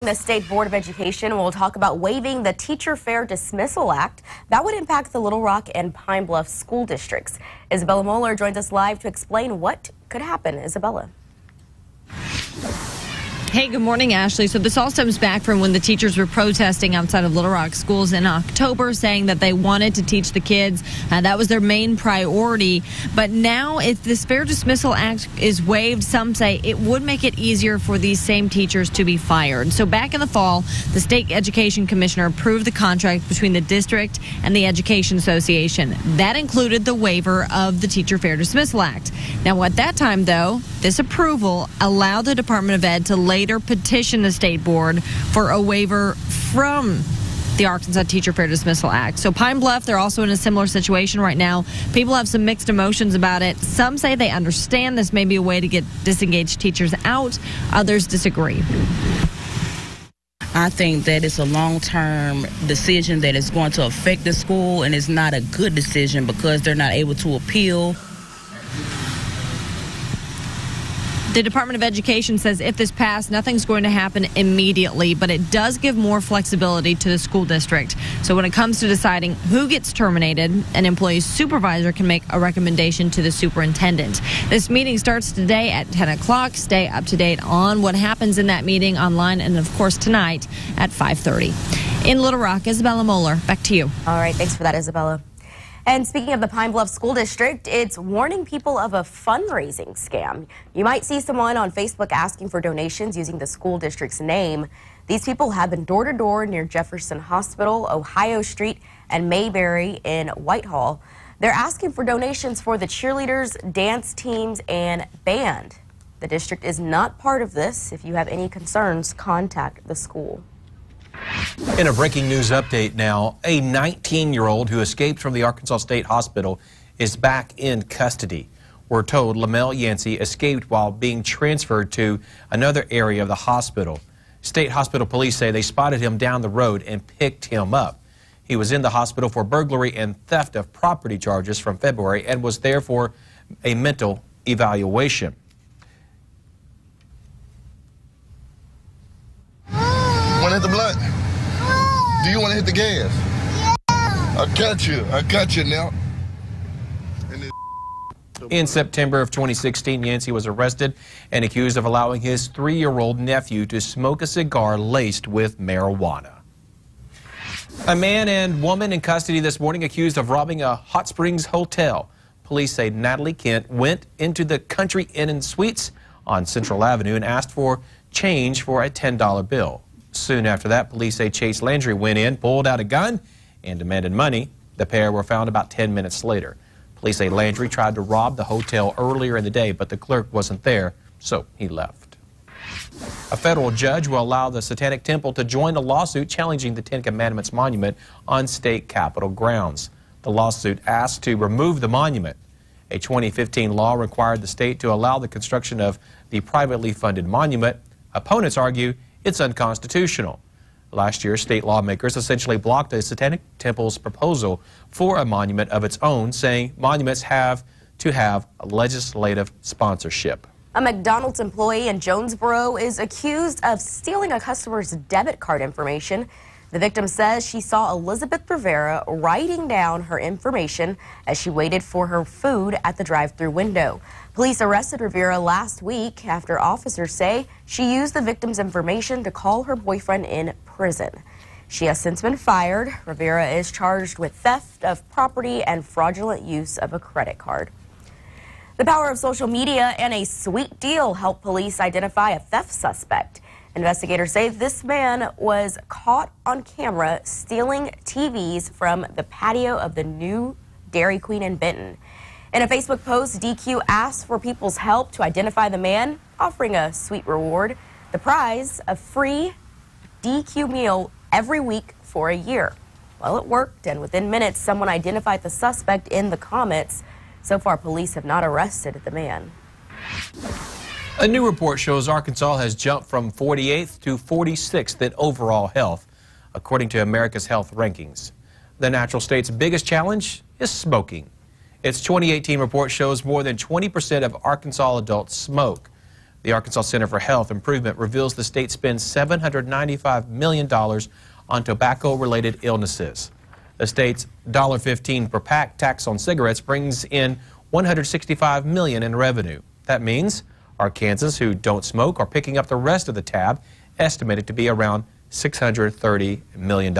The State Board of Education will talk about waiving the Teacher Fair Dismissal Act. That would impact the Little Rock and Pine Bluff school districts. Isabella Moeller joins us live to explain what could happen. Isabella. Hey, good morning, Ashley. So this all stems back from when the teachers were protesting outside of Little Rock schools in October, saying that they wanted to teach the kids. That was their main priority. But now, if this Fair Dismissal Act is waived, some say it would make it easier for these same teachers to be fired. So back in the fall, the State Education Commissioner approved the contract between the district and the Education Association. That included the waiver of the Teacher Fair Dismissal Act. Now, at that time, though, this approval allowed the Department of Ed to later petition the state board for a waiver from the Arkansas Teacher Fair Dismissal Act. So Pine Bluff, they're also in a similar situation right now. People have some mixed emotions about it. Some say they understand this may be a way to get disengaged teachers out. Others disagree. I think that it's a long-term decision that is going to affect the school, and it's not a good decision because they're not able to appeal. The Department of Education says if this passed, nothing's going to happen immediately, but it does give more flexibility to the school district. So when it comes to deciding who gets terminated, an employee's supervisor can make a recommendation to the superintendent. This meeting starts today at 10 o'clock. Stay up to date on what happens in that meeting online and, of course, tonight at 5:30. In Little Rock, Isabella Moeller, back to you. All right, thanks for that, Isabella. And speaking of the Pine Bluff School District, it's warning people of a fundraising scam. You might see someone on Facebook asking for donations using the school district's name. These people have been door to door near Jefferson Hospital, Ohio Street, and Mayberry in Whitehall. They're asking for donations for the cheerleaders, dance teams, and band. The district is not part of this. If you have any concerns, contact the school. In a breaking news update now, a 19-year-old who escaped from the Arkansas State Hospital is back in custody. We're told Lamel Yancey escaped while being transferred to another area of the hospital. State Hospital police say they spotted him down the road and picked him up. He was in the hospital for burglary and theft of property charges from February and was there for a mental evaluation. Want to hit the blunt? Do you want to hit the gas? Yeah. I got you now. In September of 2016, Yancey was arrested and accused of allowing his 3-year-old nephew to smoke a cigar laced with marijuana. A man and woman in custody this morning accused of robbing a Hot Springs hotel. Police say Natalie Kent went into the Country Inn and Suites on Central Avenue and asked for change for a $10 bill. Soon after that, police say Chase Landry went in, pulled out a gun, and demanded money. The pair were found about 10 minutes later. Police say Landry tried to rob the hotel earlier in the day, but the clerk wasn't there, so he left. A federal judge will allow the Satanic Temple to join a lawsuit challenging the Ten Commandments monument on state capitol grounds. The lawsuit asks to remove the monument. A 2015 law required the state to allow the construction of the privately funded monument. Opponents argue it's unconstitutional. Last year, state lawmakers essentially blocked the Satanic Temple's proposal for a monument of its own, saying monuments have to have legislative sponsorship. A McDonald's employee in Jonesboro is accused of stealing a customer's debit card information. The victim says she saw Elizabeth Rivera writing down her information as she waited for her food at the drive-thru window. Police arrested Rivera last week after officers say she used the victim's information to call her boyfriend in prison. She has since been fired. Rivera is charged with theft of property and fraudulent use of a credit card. The power of social media and a sweet deal helped police identify a theft suspect. Investigators say this man was caught on camera stealing TVs from the patio of the new Dairy Queen in Benton. In a Facebook post, DQ asked for people's help to identify the man, offering a sweet reward. The prize, a free DQ meal every week for a year. Well, it worked, and within minutes, someone identified the suspect in the comments. So far, police have not arrested the man. A new report shows Arkansas has jumped from 48th to 46th in overall health, according to America's Health Rankings. The natural state's biggest challenge is smoking. Its 2018 report shows more than 20% of Arkansas adults smoke. The Arkansas Center for Health Improvement reveals the state spends $795 million on tobacco-related illnesses. The state's $1.15 per pack tax on cigarettes brings in $165 million in revenue. That means Arkansans who don't smoke are picking up the rest of the tab, estimated to be around $630 million.